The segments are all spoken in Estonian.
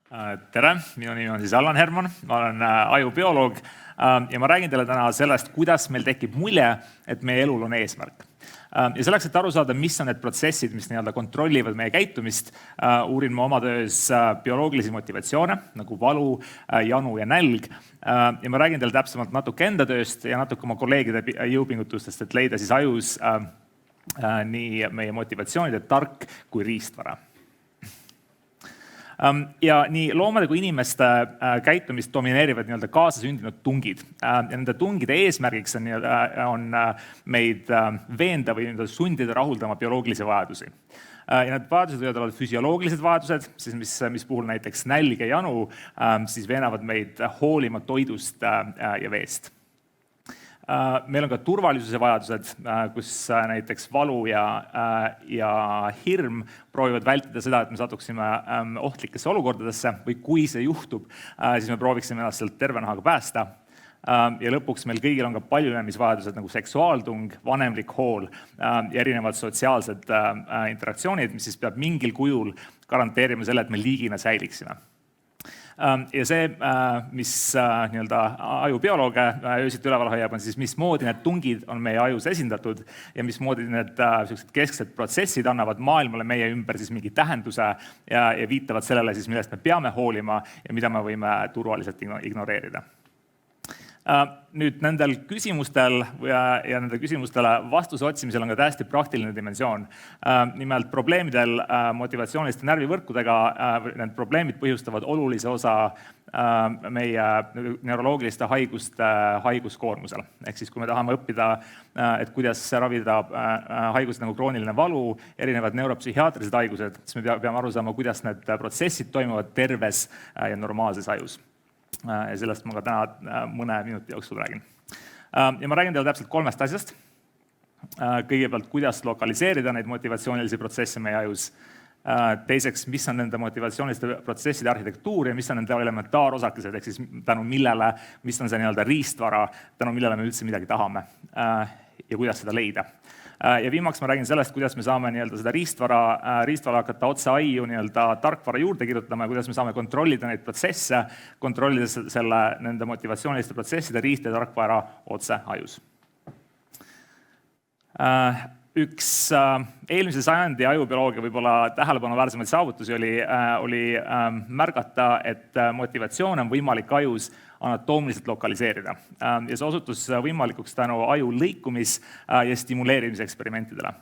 Tere, minu nimi on siis Allan Herman, ma olen ajubioloog ja ma räägin teile täna sellest, kuidas meil tekib mulje, et meie elul on eesmärk. Ja selleks, et aru saada, mis on need protsessid, mis kontrollivad meie käitumist, uurin ma oma töös bioloogilisi motivatsioone, nagu valu, janu ja nälg. Ja ma räägin teile täpsemalt natuke enda tööst ja natuke oma kolleegide jõupingutustest, et leida siis ajus nii meie motivatsioonide tark kui riistvara. Ja nii loomade kui inimeste käitumist domineerivad kaasasündinud tungid. Ja nende tungide eesmärgiks on meid veenda või sundida rahuldama bioloogilisi vajadusi. Ja need vajadused võivad olla füsioloogilised vajadused, mis puhul näiteks nälg ja janu siis veenavad meid hoolima toidust ja veest. Meil on ka turvalisuse vajadused, kus näiteks valu ja hirm proovivad vältida seda, et me satuksime ohtlikesse olukordadesse või kui see juhtub, siis me prooviksime ennast sealt terve nahaga päästa. Ja lõpuks meil kõigil on ka paljunemisvajadused nagu seksuaaltung, vanemlik hool ja erinevad sotsiaalsed interaktsioonid, mis siis peab mingil kujul garanteerima selle, et me liigina säiliksime. Ja see, mis ajubiolooge öösiti üleval hoiab, on siis mismoodi need tungid on meie ajus esindatud ja mismoodi need kesksed protsessid annavad maailmale meie ümber siis mingi tähenduse ja viitavad sellele, siis, millest me peame hoolima ja mida me võime turvaliselt ignoreerida. Nüüd nendel küsimustel ja nende küsimustele vastuse otsimisel on ka täiesti praktiline dimensioon. Nimelt probleemidel motivatsiooniliste närvivõrkudega, need probleemid põhjustavad olulise osa meie neuroloogiliste haiguste haiguskoormusel. Ehk siis, kui me tahame õppida, et kuidas ravida haigused nagu krooniline valu, erinevad neuropsühhiaatrilised haigused, siis me peame aru saama, kuidas need protsessid toimuvad terves ja normaalses ajus. Ja sellest ma ka täna mõne minuti jooksul räägin. Ja ma räägin teile täpselt 3 asjast. Kõigepealt, kuidas lokaliseerida neid motivatsioonilisi protsesse meie ajus. Teiseks, mis on nende motivatsiooniliste protsesside arhitektuur ja mis on nende elementaarosakesed, ehk siis tänu millele, mis on see tarkvara, tänu millele me üldse midagi tahame ja kuidas seda leida. Ja viimaks ma räägin sellest, kuidas me saame seda riistvara hakata otse aiu tarkvara juurde kirjutama ja kuidas me saame kontrollida neid protsesse, kontrollida nende motivatsiooniliste protsesside riist ja tarkvara otse ajus. Üks eelmise sajandi ajubioloogia võib-olla tähelepanuväärsemaid saavutusi oli märgata, et motivatsioon on võimalik ajus anatoomiliselt lokaliseerida. Ja see osutus võimalikuks tänu aju lõikumis- ja stimuleerimiseksperimentidele.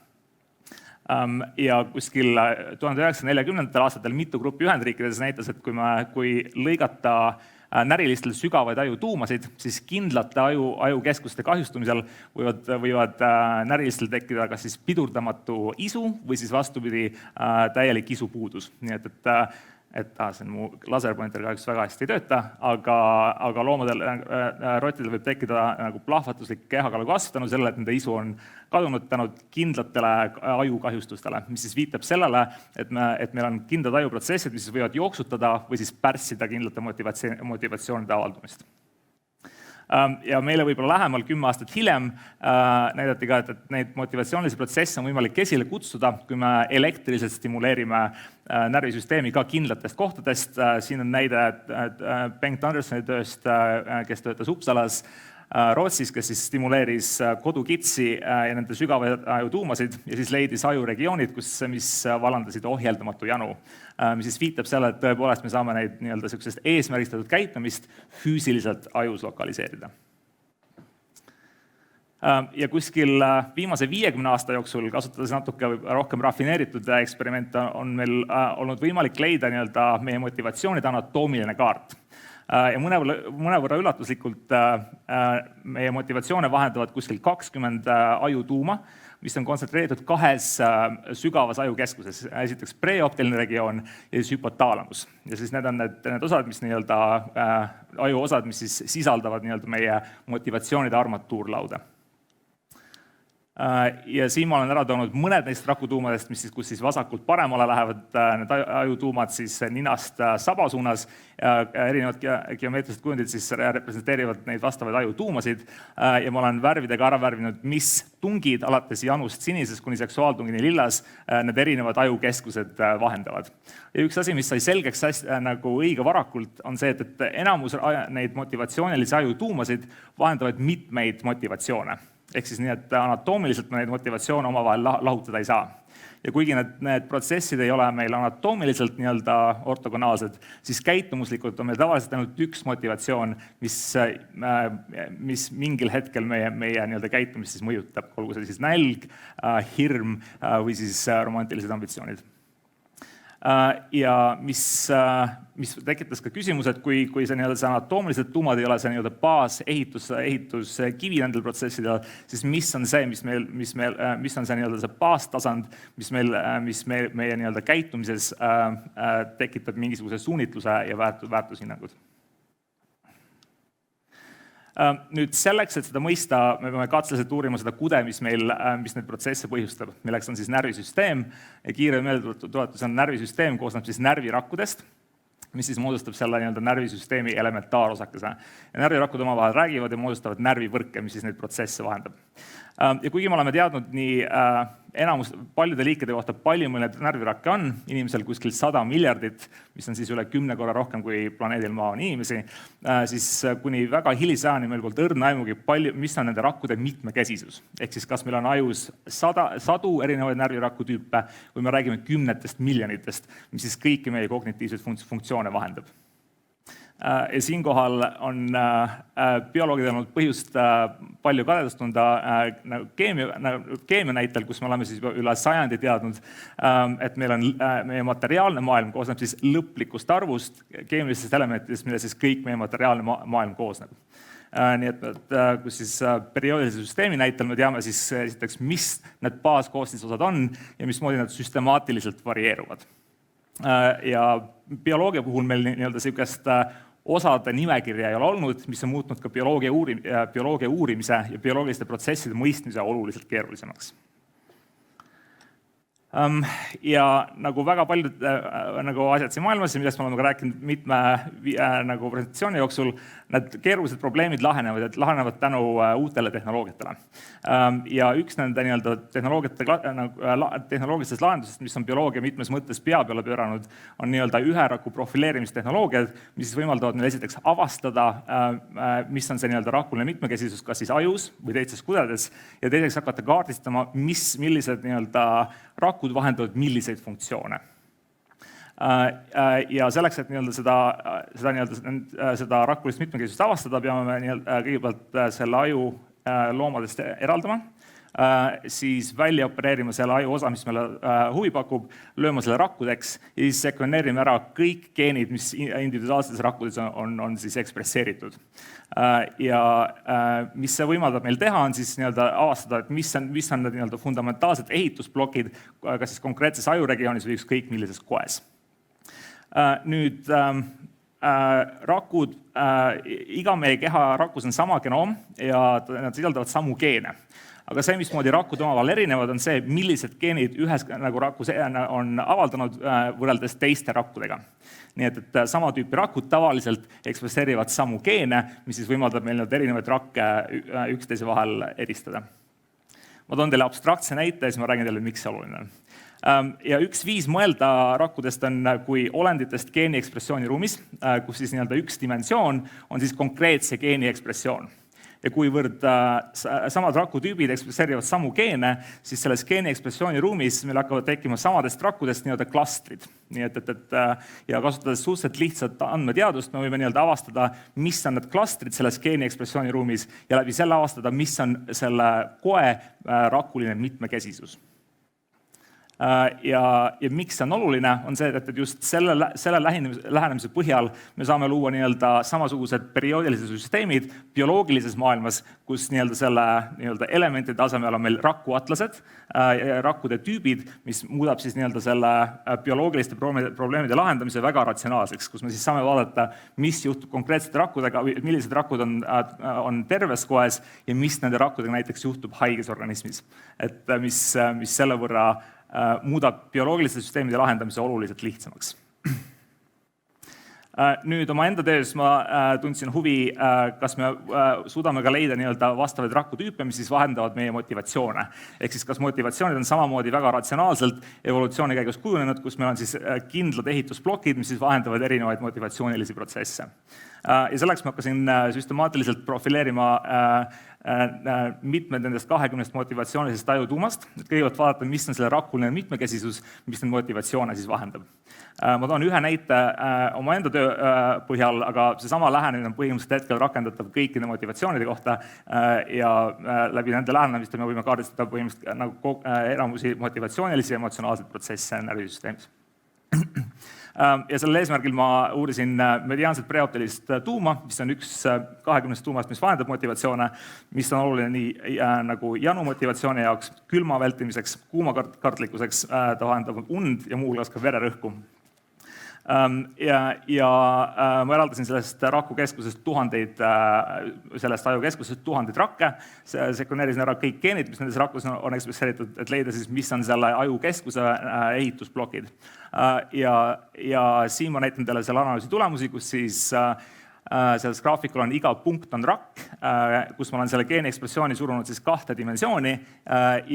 Ja kuskil 1940. aastatel mitu gruppi Ühendriikides näitas, et kui lõigata närilistel sügavaid ajutuumasid, siis kindlate ajukeskuste kahjustumisel võivad närilistel tekkida kas siis pidurdamatu isu või siis vastupidi täielik isupuudus. Nii et see mu laserpointer kahjuks väga hästi ei tööta, aga loomadel, rottidel võib tekkida nagu plahvatuslik kehakaalu kasv tänu sellele, et nende isu on kadunud tänu kindlatele ajukahjustustele, mis siis viitab sellele, et meil on kindlad ajuprotsessid, mis võivad jooksutada või siis pärssida kindlate motivatsioonide avaldumist. Ja meile võib-olla lähemal 10 aastat hiljem näidati ka, et neid motivatsioonilisi protsesse on võimalik esile kutsuda, kui me elektriliselt stimuleerime närvisüsteemi ka kindlatest kohtadest. Siin on näide Bengt Andersoni tööst, kes töötas Uppsalas Rootsis, kes siis stimuleeris kodukitsi ja nende sügavaid ajutuumasid ja siis leidis ajuregioonid, mis vallandasid ohjeldamatu janu, mis siis viitab selle, et tõepoolest me saame neid eesmärgistatud käitumist füüsiliselt ajus lokaliseerida. Ja kuskil viimase 50 aasta jooksul, kasutades natuke rohkem rafineeritud eksperimente, on meil olnud võimalik leida meie motivatsioonide anatoomiline kaart. Ja mõnevõrra üllatuslikult meie motivatsioone vahendavad kuskil 20 ajutuuma, mis on kontsentreeritud 2 sügavas ajukeskuses. Esiteks preoptiline regioon ja siis hüpotaalamus. Ja siis need on need osad, mis ajuosad, mis siis sisaldavad meie motivatsioonide armatuurlauda. Ja siin ma olen ära toonud mõned neist rakutuumadest, kus siis vasakult paremale lähevad need ajutuumad siis ninast saba suunas. Erinevad geomeetrilised kujundid siis representeerivad neid vastavaid ajutuumasid ja ma olen värvidega ära värvinud, mis tungid alates janust sinisest kuni seksuaaltungini lillas need erinevad ajukeskused vahendavad. Ja üks asi, mis sai selgeks nagu õige varakult, on see, et enamus neid motivatsioonilisi ajutuumasid vahendavad mitmeid motivatsioone. Ehk siis nii, et anatoomiliselt me neid motivatsioone omavahel lahutada ei saa. Ja kuigi need protsessid ei ole meil anatoomiliselt nii-öelda ortogonaalsed, siis käitumuslikult on meil tavaliselt ainult üks motivatsioon, mis mingil hetkel meie nii-öelda käitumist siis mõjutab, olgu see siis nälg, hirm või siis romantilised ambitsioonid. Ja mis tekitas ka küsimus, et kui see anatoomilised tuumad ei ole see baas ehituskivi nendel protsessidel, siis mis on see, mis on see baastasand, mis meie käitumises tekitab mingisuguse suunitluse ja väärtushinnangud. Nüüd selleks, et seda mõista, me peame katseliselt uurima seda kude, mis neid protsesse põhjustab, milleks on siis närvisüsteem. Ja kiire meeldetuletus on närvisüsteem koosneb siis närvirakkudest, mis siis moodustab selle närvisüsteemi elementaarosakese. Ja närvirakud omavahel räägivad ja moodustavad närvivõrke, mis siis neid protsesse vahendab. Ja kuigi me oleme teadnud nii paljude liikide kohta, palju meil need närvirakke on, inimesel kuskil 100 miljardit, mis on siis üle 10 korra rohkem kui planeedil Maa on inimesi, siis kuni väga hilisajani meil polnud õrna aimugi, mis on nende rakkude mitmekesisus. Ehk siis kas meil on ajus sadu erinevaid närvirakutüüpe või me räägime kümnetest miljonitest, mis siis kõiki meie kognitiivseid funktsioone vahendab. Ja siinkohal on bioloogidel olnud põhjust palju kadedust tunda keemia näitel, kus me oleme siis üle sajandi teadnud, et meie materiaalne maailm koosneb siis lõplikust arvust keemilistest elementidest, mille siis kõik meie materiaalne maailm koosneb. Nii et kus siis perioodilise süsteemi näitel me teame siis esiteks, mis need baaskoostisosad on ja mismoodi nad süstemaatiliselt varieeruvad. Ja bioloogia puhul meil sellist osade nimekirja ei ole olnud, mis on muutnud ka bioloogia uurimise ja bioloogiliste protsesside mõistmise oluliselt keerulisemaks. Ja nagu väga paljud asjad siin maailmas, millest me oleme ka rääkinud mitme presentatsiooni jooksul, need keerulised probleemid lahenevad tänu uutele tehnoloogiatele. Ja üks nende tehnoloogilistest lahendusest, mis on bioloogia mitmes mõttes pea peale pööranud, on ühe raku profileerimistehnoloogiad, mis võimaldavad meil esiteks avastada, mis on see rakuline mitmekesisus, kas siis ajus või teistes kudedes, ja teiseks hakata kaardistama, millised rakud vahendavad milliseid funktsioone. Ja selleks, et seda rakulist mitmekesisust avastada, peame me kõigepealt selle aju loomadest eraldama, siis välja opereerima selle aju osa, mis meile huvi pakub, lööma selle rakkudeks ja siis sekveneerime ära kõik geenid, mis individuaalsetes rakkudes on siis ekspresseeritud. Ja mis see võimaldab meil teha, on siis avastada, et mis on need fundamentaalsed ehitusblokid, kas siis konkreetses ajuregioonis või ükskõik millises koes. Nüüd rakud, iga meie keha rakus on sama genoom ja nad sisaldavad samu geene. Aga see, mismoodi rakud omavahel erinevad, on see, millised geenid ühes rakus on avaldanud võrreldes teiste rakkudega. Nii et sama tüüpi rakud tavaliselt ekspresseerivad samu geene, mis siis võimaldab meil erinevaid rakke üksteise vahel eristada. Ma toon teile abstraktse näite ja siis ma räägin teile, miks see oluline on. Ja üks viis mõelda rakkudest on kui olenditest geeni ekspressiooni ruumis, kus siis üks dimensioon on siis konkreetse geeni ekspressioon. Ja kuivõrd samad rakutüübid ekspresseerivad samu geene, siis selles geeni ekspressiooni ruumis meil hakkavad tekkima samadest rakkudest klastrid. Nii ja kasutades suhteliselt lihtsat andmeteadust, me võime avastada, mis on need klastrid selles geeni ekspressiooni ruumis ja läbi selle avastada, mis on selle koe rakuline mitmekesisus. Ja miks see on oluline, on see, et just selle lähenemise põhjal me saame luua samasugused perioodilised süsteemid bioloogilises maailmas, kus selle elementide tasemel on meil rakuatlased, rakkude tüübid, mis muudab siis selle bioloogiliste probleemide lahendamise väga ratsionaalseks, kus me siis saame vaadata, mis juhtub konkreetsete rakkudega, millised rakud on terves koes ja mis nende rakkudega näiteks juhtub haiges organismis. Et mis selle võrra muudab bioloogiliste süsteemide lahendamise oluliselt lihtsamaks. Nüüd oma enda töös ma tundsin huvi, kas me suudame ka leida vastavaid rakutüüpe, mis siis vahendavad meie motivatsioone. Ehk siis kas motivatsioonid on samamoodi väga ratsionaalselt evolutsiooni käigus kujunenud, kus meil on siis kindlad ehitusplokid, mis siis vahendavad erinevaid motivatsioonilisi protsesse. Ja selleks ma hakkasin süstemaatiliselt profileerima mitmed nendest 20 motivatsioonilisest ajutuumast. Kõigepealt vaadata, mis on selle rakuline mitmekesisus, mis neid motivatsioone siis vahendab. Ma toon ühe näite oma enda töö põhjal, aga seesama lähenemine on põhimõtteliselt hetkel rakendatav kõikide motivatsioonide kohta ja läbi nende lähenemiste me võime kaardistada põhimõtteliselt enamusi motivatsioonilisi ja emotsionaalseid protsesse närvisüsteemis. Ja sellel eesmärgil ma uurisin mediaanset preoptilist tuuma, mis on üks 20 tuumast, mis vahendab motivatsioone, mis on oluline nii nagu janu motivatsiooni jaoks, külma vältimiseks, kuuma kartlikkuseks, ta vahendab und ja muuhulgas ka vererõhku. Ja ma eraldasin sellest rakukeskusest sellest ajukeskusest tuhandeid rakke, sekveneerisin ära kõik geenid, mis nendes rakkus on ekspresseeritud, et leida siis, mis on selle ajukeskuse ehitusplokid. Ja siin ma näitan teile selle analüüsi tulemusi, kus siis selles graafikul on iga punkt on rakk, kus ma olen selle geeni ekspressiooni surunud siis 2 dimensiooni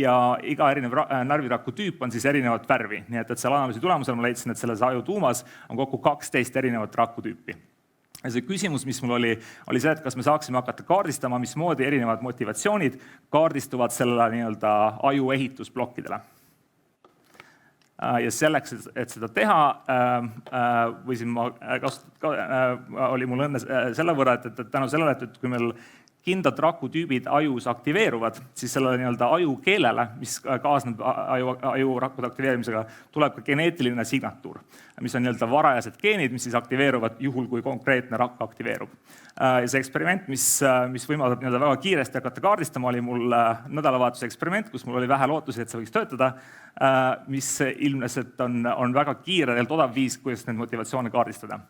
ja iga erinev närviraku tüüp on siis erinevat värvi. Nii et selle analüüsi tulemusel ma leidsin, et selles ajutuumas on kokku 12 erinevat rakutüüpi. Ja see küsimus, mis mul oli see, et kas me saaksime hakata kaardistama, mismoodi erinevad motivatsioonid kaardistuvad selle aju ehitusblokkidele. Ja selleks, et seda teha, võisin ma oli mul õnne selle võrra, et tänu sellele, et kui meil kindlad rakutüübid ajus aktiveeruvad, siis sellele ajukeelele, mis kaasneb ajurakkude aktiveerimisega, tuleb ka geneetiline signatuur, mis on varajased geenid, mis siis aktiveeruvad juhul, kui konkreetne rakk aktiveerub. Ja see eksperiment, mis võimaldab väga kiiresti hakata kaardistama, oli mul nädalavahetuse eksperiment, kus mul oli vähe lootusi, et see võiks töötada, mis ilmnes, et on väga kiire ja odav viis, kuidas neid motivatsioone kaardistada.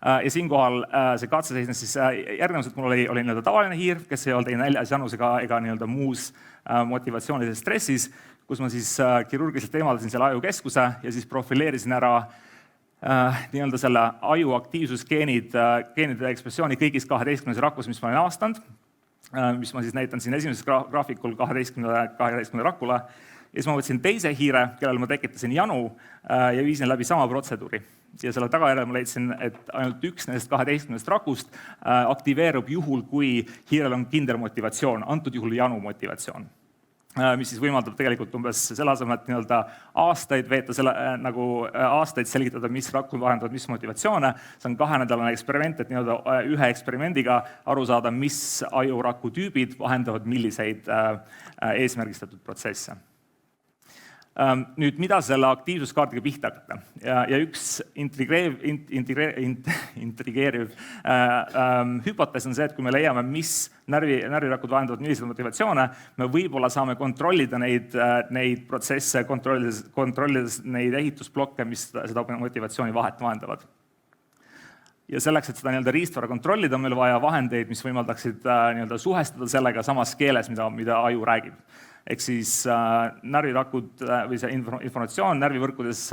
Ja siinkohal see katse seisnes siis järgnevus, et mul oli tavaline hiir, kes ei olnud ei näljas, janus ega muus motivatsioonilises stressis, kus ma siis kirurgiliselt eemaldasin selle ajukeskuse ja siis profileerisin ära selle aju aktiivsusgeenide ekspressiooni kõigis 12 rakus, mis ma olen avastanud, mis ma siis näitan siin esimeses graafikul 12 rakule. Ja siis ma võtsin teise hiire, kellel ma tekitasin janu ja viisin läbi sama protseduuri. Ja selle tagajärjel ma leidsin, et ainult üks nendest 12 rakust aktiveerub juhul, kui hiirel on kindel motivatsioon, antud juhul janu motivatsioon. Mis siis võimaldab tegelikult umbes selle asemel, et aastaid veeta aastaid selgitada, mis rakud vahendavad mis motivatsioone. See on 2-nädalane eksperiment, et ühe eksperimendiga aru saada, mis ajuraku tüübid vahendavad milliseid eesmärgistatud protsesse. Nüüd, mida selle aktiivsuskaardiga pihta hakata? Ja üks intrigeeriv hüpotees on see, et kui me leiame, mis närvirakud vahendavad milliseid motivatsioone, me võib-olla saame kontrollida neid protsesse, kontrollides neid ehitusblokke, mis seda motivatsiooni vahendavad. Ja selleks, et seda riistvara kontrollida, on meil vaja vahendeid, mis võimaldaksid suhestuda sellega samas keeles, mida aju räägib. Ehk siis närvirakud või see informatsioon närvivõrkudes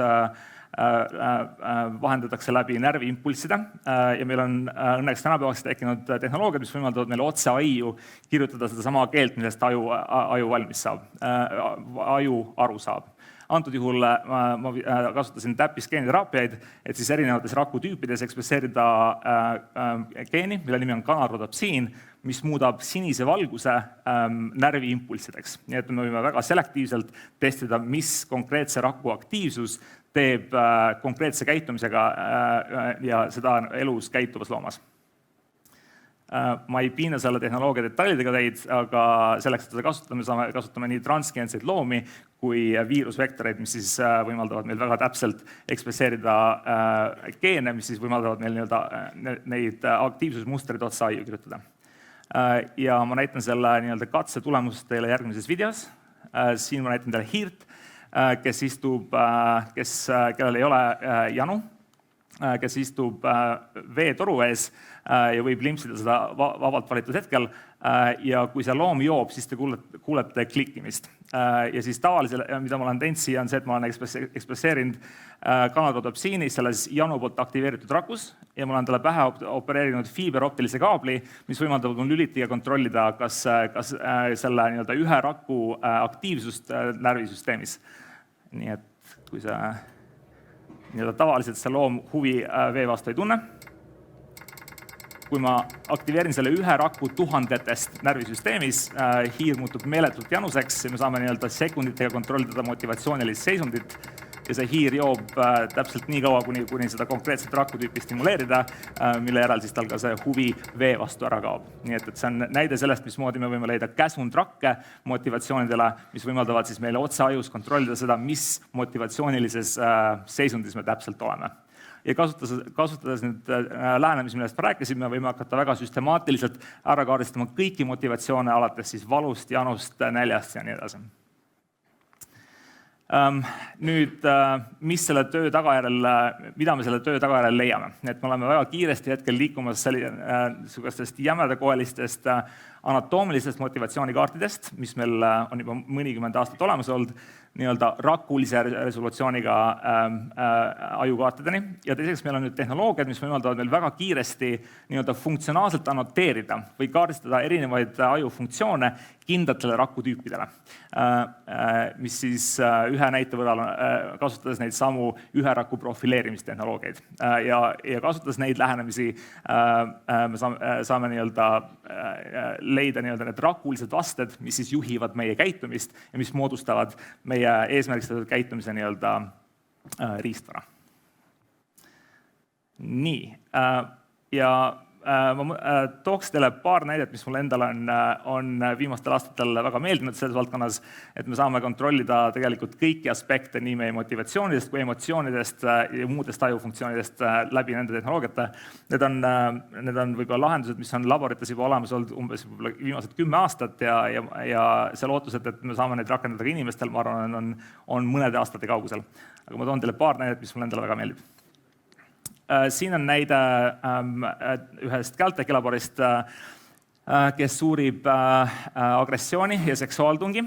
vahendatakse läbi närviimpulsside ja meil on õnneks tänapäevaks tekkinud tehnoloogiad, mis võimaldavad meile otse aiu kirjutada seda sama keelt, millest aju valmis saab, aju aru saab. Antud juhul ma kasutasin täppisgeeniteraapiaid, et siis erinevates rakutüüpides ekspresseerida geeni, mille nimi on kanarhodopsiin, mis muudab sinise valguse närviimpulssideks. Nii et me võime väga selektiivselt testida, mis konkreetse raku aktiivsus teeb konkreetse käitumisega ja seda elus käituvas loomas. Ma ei piina selle tehnoloogia detailidega teid, aga selleks, et seda kasutame nii transgeenseid loomi kui viirusvektoreid, mis siis võimaldavad meil väga täpselt ekspresseerida geene, mis siis võimaldavad meil neid aktiivsusmustreid otsa aiu kirjutada. Ja ma näitan selle katse tulemust teile järgmises videos. Siin ma näitan teile hiirt, kellel ei ole janu, kes istub veetoru ees ja võib limpsida seda vabalt valitud hetkel. Ja kui see loom joob, siis te kuulete klikkimist. Ja siis tavalisel, mida ma olen teinud siia, on see, et ma olen ekspresseerinud kanalrhodopsiini selles janu poolt aktiveeritud rakus ja ma olen talle pähe opereerinud fiiberoptilise kaabli, mis võimaldab mul lülitiga kontrollida, kas selle ühe raku aktiivsust närvisüsteemis. Nii et kui tavaliselt see loom huvi vee vastu ei tunne. Kui ma aktiveerin selle ühe raku tuhandetest närvisüsteemis, hiir muutub meeletult januseks ja me saame sekunditega kontrollida motivatsioonilist seisundit ja see hiir joob täpselt nii kaua, kuni seda konkreetset rakutüüpi stimuleerida, mille järel siis tal ka see huvi vee vastu ära kaob. Nii et see on näide sellest, mismoodi me võime leida käsundrakke motivatsioonidele, mis võimaldavad siis meile otse ajus kontrollida seda, mis motivatsioonilises seisundis me täpselt oleme. Ja kasutades nüüd lähenemisi, millest ma rääkisin, me võime hakata väga süstemaatiliselt ära kaardistama kõiki motivatsioone alates siis valust, janust, näljast ja nii edasi. Nüüd, mida me selle töö tagajärjel leiame? Et me oleme väga kiiresti hetkel liikumas sellistest jämedakoelistest anatoomilistest motivatsioonikaartidest, mis meil on juba mõnikümmend aastat olemas olnud, rakulise resolutsiooniga ajukaartideni. Ja teiseks meil on nüüd tehnoloogiad, mis võimaldavad meil väga kiiresti funktsionaalselt annoteerida või kaardistada erinevaid ajufunktsioone kindlatele rakutüüpidele, mis siis ühe näite võrra kasutades neid samu ühe raku profileerimistehnoloogiaid. Ja kasutades neid lähenemisi me saame leida need rakulised vasted, mis siis juhivad meie käitumist ja mis moodustavad meie eesmärgistatud käitumise riistvara. Nii, ja ma tooks teile paar näidet, mis mul endal on viimastel aastatel väga meeldinud selles valdkonnas, et me saame kontrollida tegelikult kõiki aspekte nii meie motivatsioonidest kui emotsioonidest ja muudest ajufunktsioonidest läbi nende tehnoloogiate. Need on võib-olla lahendused, mis on laborites juba olemas olnud umbes viimased 10 aastat ja see lootus, et me saame neid rakendada ka inimestel, ma arvan, on mõnede aastate kaugusel. Aga ma toon teile paar näidet, mis mul endale väga meeldib. Siin on näide ühest Caltechi laborist, kes uurib agressiooni ja seksuaaltungi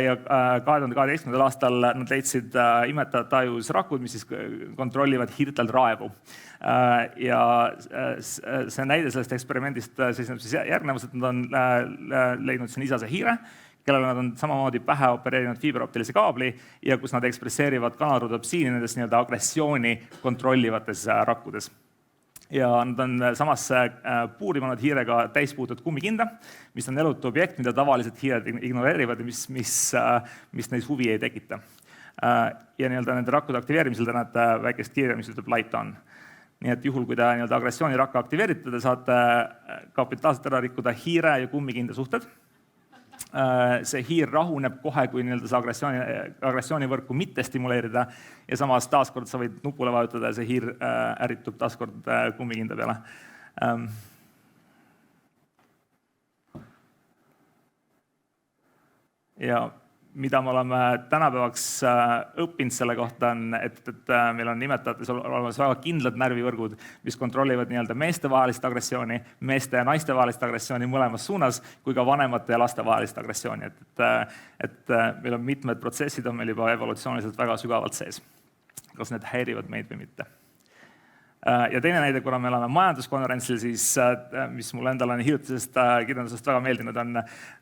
ja 2012. aastal nad leidsid imetajate ajus rakud, mis siis kontrollivad hiirtel raevu. Ja see näide sellest eksperimendist seisneb siis järgnevus, et nad on leidnud siin isase hiire, kellele nad on samamoodi pähe opereerinud fiiberoptilise kaabli ja kus nad ekspresseerivad kanalrhodopsiini nendes agressiooni kontrollivates rakkudes. Ja nad on samasse puuri pannud hiirega täispuutud kummikinda, mis on elutu objekt, mida tavaliselt hiired ignoreerivad ja mis neis huvi ei tekita. Ja nende rakkude aktiveerimisel te näete väikest kirja, mis ütleb light on. Nii et juhul, kui te agressioonirakka aktiveerite, te saate kapitaalselt ära rikkuda hiire ja kummikinda suhted. See hiir rahuneb kohe, kui see agressioonivõrku mitte stimuleerida ja samas taaskord sa võid nupule vajutada ja see hiir ärritub taaskord kummikinda peale. Ja mida me oleme tänapäevaks õppinud selle kohta on, et meil on imetajates olemas väga kindlad närvivõrgud, mis kontrollivad meestevahelist agressiooni, meeste ja naistevahelist agressiooni mõlemas suunas, kui ka vanemate ja lastevahelist agressiooni. Et meil on mitmed protsessid on meil juba evolutsiooniliselt väga sügavalt sees. Kas need häirivad meid või mitte? Ja teine näide, kuna me oleme majanduskonverentsil, siis mis mulle endale on hiljutisest kirjandusest väga meeldinud, on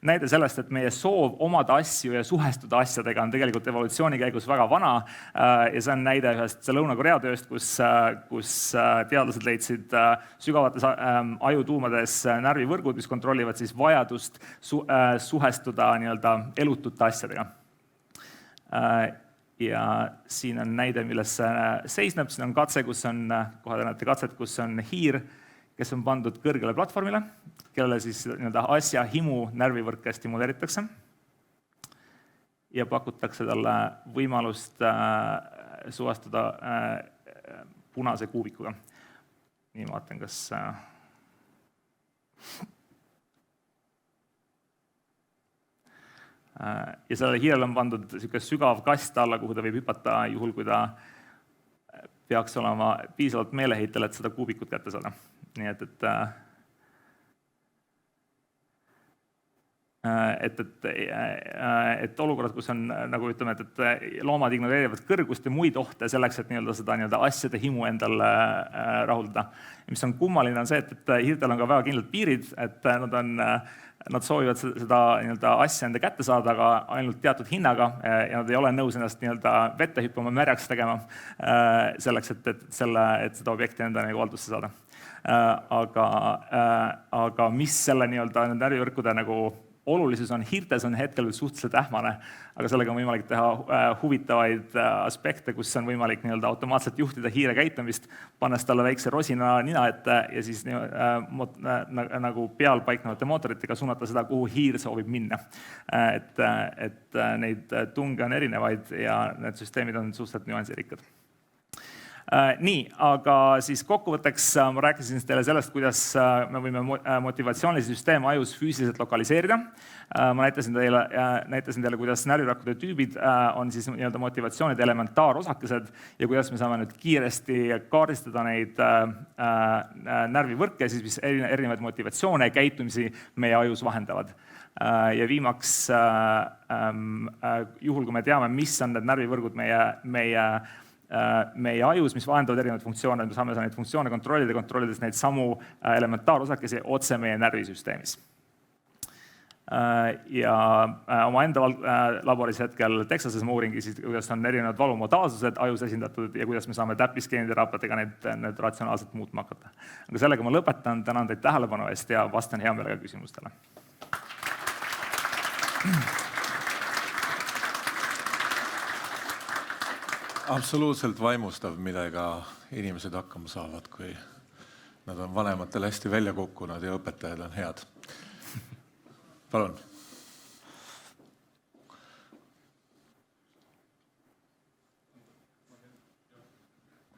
näide sellest, et meie soov omada asju ja suhestuda asjadega on tegelikult evolutsiooni käigus väga vana. Ja see on näide ühest Lõuna-Korea tööst, kus teadlased leidsid sügavates ajutuumades närvivõrgud, mis kontrollivad siis vajadust suhestuda elutute asjadega. Ja siin on näide, milles seisneb. Siin on katse, kohe te näete katset, kus on hiir, kes on pandud kõrgele platvormile, kellele siis asja himu närvivõrke stimuleeritakse ja pakutakse talle võimalust suvastuda punase kuubikuga. Nii vaatan, kas... Ja sellele hiirele on pandud sügav kast alla, kuhu ta võib hüpata juhul, kui ta peaks olema piisavalt meeleheitel, et seda kuubikut kätte saada. Nii et olukorrad, kus on, nagu ütleme, et loomad ignoreerivad kõrgust ja muid ohte selleks, et seda asjade himu endal rahuldada. Mis on kummaline on see, et hiirtel on ka väga kindlad piirid, et nad soovivad seda asja enda kätte saada, aga ainult teatud hinnaga ja nad ei ole nõus ennast vette hüppama märjaks tegema selleks, et seda objekti enda valdusse saada. Aga mis selle närvivõrkude olulisus on hiirtes on hetkel suhteliselt ähmane, aga sellega on võimalik teha huvitavaid aspekte, kus on võimalik automaatselt juhtida hiire käitumist, pannes talle väikse rosina nina ette ja siis nagu peal paiknevate mootoritega suunata seda, kuhu hiir soovib minna. Et neid tunge on erinevaid ja need süsteemid on suhteliselt nüansirikkad. Nii, aga siis kokkuvõtteks ma rääkisin teile sellest, kuidas me võime motivatsioonilise süsteemi ajus füüsiliselt lokaliseerida. Ma näitasin teile, kuidas närvirakkude tüübid on siis motivatsioonide elementaarosakesed ja kuidas me saame nüüd kiiresti kaardistada neid närvivõrke, mis erinevaid motivatsioone ja käitumisi meie ajus vahendavad. Ja viimaks, juhul kui me teame, mis on need närvivõrgud meie ajus, mis vahendavad erinevaid funktsioone, me saame neid funktsioone kontrollides neid samu elementaarosakesi otse meie närvisüsteemis. Ja oma enda laboris hetkel Texases ma uuringi, kuidas on erinevad valumodaalsused ajus esindatud ja kuidas me saame täppisgeeniteraapiatega need ratsionaalselt muutma hakata. Aga sellega ma lõpetan, tänan teid tähelepanu eest ja vastan hea meelega küsimustele. Absoluutselt vaimustav, millega inimesed hakkama saavad, kui nad on vanematele hästi välja kukkunud ja õpetajad on head. Palun.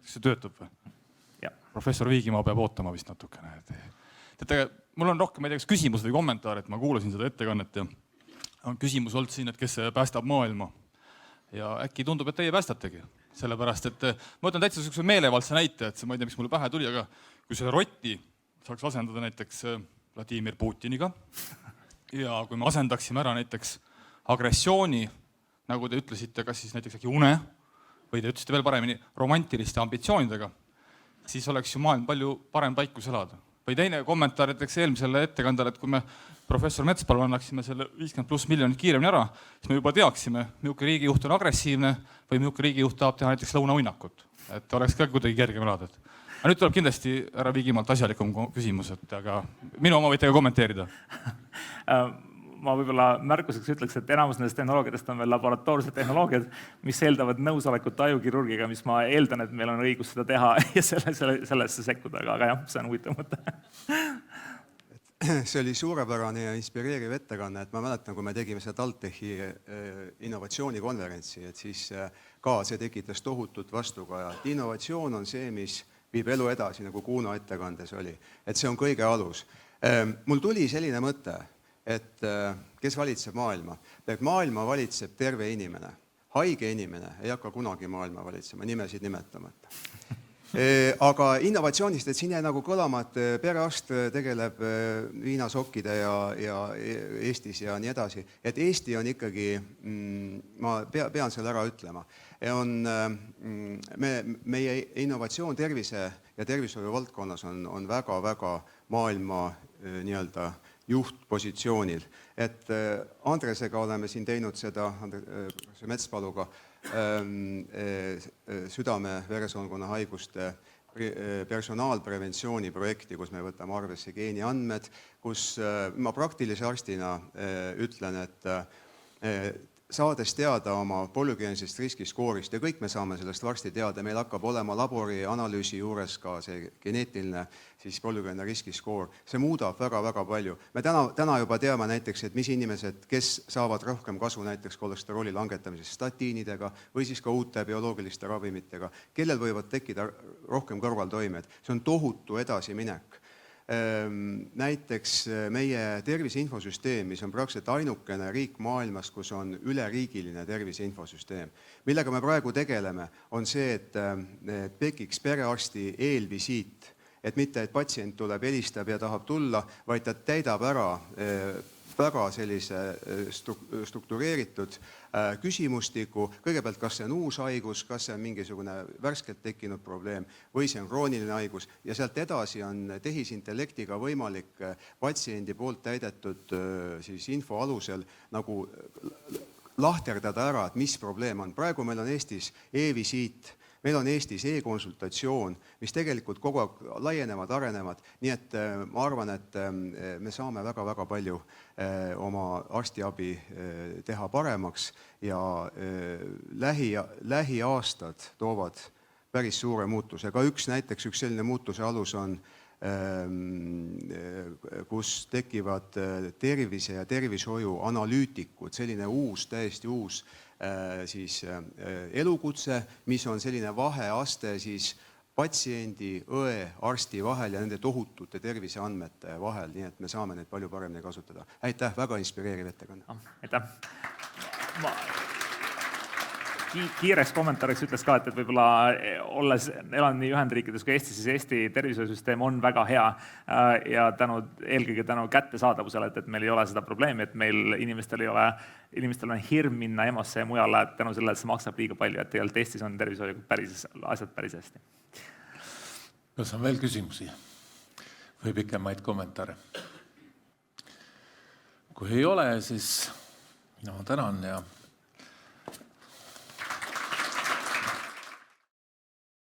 Kas see töötab või? Ja. Professor Viigimaa peab ootama vist natukene. Mul on rohkem, ma ei tea, kas küsimus või kommentaar, et ma kuulasin seda ettekannet ja on küsimus olnud siin, et kes päästab maailma. Ja äkki tundub, et teie päästategi. Sellepärast, et ma võtan täitsa sellise meelevaldse näite, et ma ei tea, miks mulle pähe tuli, aga kui selle rotti saaks asendada näiteks Vladimir Putiniga ja kui me asendaksime ära näiteks agressiooni, nagu te ütlesite, kas siis näiteks äkki une või te ütlesite veel paremini romantiliste ambitsioonidega, siis oleks ju maailm palju parem paikus elada. Või teine kommentaar näiteks eelmisele ettekandele, et kui me professor Metspalu annaksime selle 50+ miljonit kiiremini ära, siis me juba teaksime, milline riigijuht on agressiivne või milline riigijuht tahab teha näiteks lõunauinakut. Et oleks ka kuidagi kergem elada. Aga nüüd tuleb kindlasti härra Viigimaalt asjalikum küsimus, aga minu oma võite ka kommenteerida. Ma võib-olla märkuseks ütleks, et enamus nendest tehnoloogiatest on veel laboratoorsed tehnoloogiad, mis eeldavad nõusolekut ajukirurgiga, mis ma eeldan, et meil on õigus seda teha ja sellesse sekkuda, aga jah, see on huvitav mõte. See oli suurepärane ja inspireeriv ettekanne, et ma mäletan, kui me tegime seda TalTechi innovatsioonikonverentsi, et siis ka see tekitas tohutut vastukaja. Innovatsioon on see, mis viib elu edasi, nagu Kuno ettekandes oli, et see on kõige alus. Mul tuli selline mõte, et kes valitseb maailma? Maailma valitseb terve inimene. Haige inimene ei hakka kunagi maailma valitsema, nimesid nimetamata. Aga innovatsioonist, et siin jäi nagu kõlama, et perearst tegeleb viinasokkide ja Eestis ja nii edasi. Et Eesti on ikkagi, ma pean selle ära ütlema, meie innovatsioon tervise ja tervishoiu valdkonnas on väga-väga maailma nii-öelda juhtpositsioonil. Et Andresega oleme siin teinud seda, Metspaluga, südame-veresoonkonna haiguste personaalpreventsiooni projekti, kus me võtame arvesse geeniandmed, kus ma praktilise arstina ütlen, et saades teada oma polügeensest riskiskoorist ja kõik me saame sellest varsti teada, meil hakkab olema labori analüüsi juures ka see geneetiline siis polügeenne riskiskoor, see muudab väga-väga palju. Me täna juba teame näiteks, et mis inimesed, kes saavad rohkem kasu näiteks kolesterooli langetamisest statiinidega või siis ka uute bioloogiliste ravimitega, kellel võivad tekkida rohkem kõrvaltoimed. See on tohutu edasiminek. Näiteks meie tervise infosüsteem, mis on praktiliselt ainukene riik maailmas, kus on üleriigiline tervise infosüsteem. Millega me praegu tegeleme, on see, et tekiks perearsti eelvisiit, et mitte, et patsient tuleb, helistab ja tahab tulla, vaid ta täidab ära väga sellise struktureeritud küsimustiku, kõigepealt kas see on uus haigus, kas see on mingisugune värskelt tekkinud probleem või see on krooniline haigus ja sealt edasi on tehisintellektiga võimalik patsiendi poolt täidetud siis info alusel nagu lahterdada ära, et mis probleem on. Praegu meil on Eestis e-visiit, meil on Eestis e-konsultatsioon, mis tegelikult kogu aeg laienevad, arenevad, nii et ma arvan, et me saame väga-väga palju oma arstiabi teha paremaks ja lähiaastad toovad päris suure muutuse. Ka üks selline muutuse alus on, kus tekivad tervise ja tervishoiu analüütikud, selline täiesti uus siis elukutse, mis on selline vaheaste siis patsiendi, õe, arsti vahel ja nende tohutute terviseandmete vahel, nii et me saame neid palju paremini kasutada. Aitäh, väga inspireeriv ettekanne. Aitäh. Kiireks kommentaariks ütles ka, et võib-olla elan nii Ühendriikides kui Eestis, siis Eesti tervishoiusüsteem on väga hea ja eelkõige tänu kättesaadavusele, et meil ei ole seda probleemi, et meil inimestel on hirm minna EMO-sse ja mujale, et tänu sellele, et see maksab liiga palju, et tegelikult Eestis on tervishoiuga asjad päris hästi. Kas on veel küsimusi või pikemaid kommentaare? Kui ei ole, siis mina tänan ja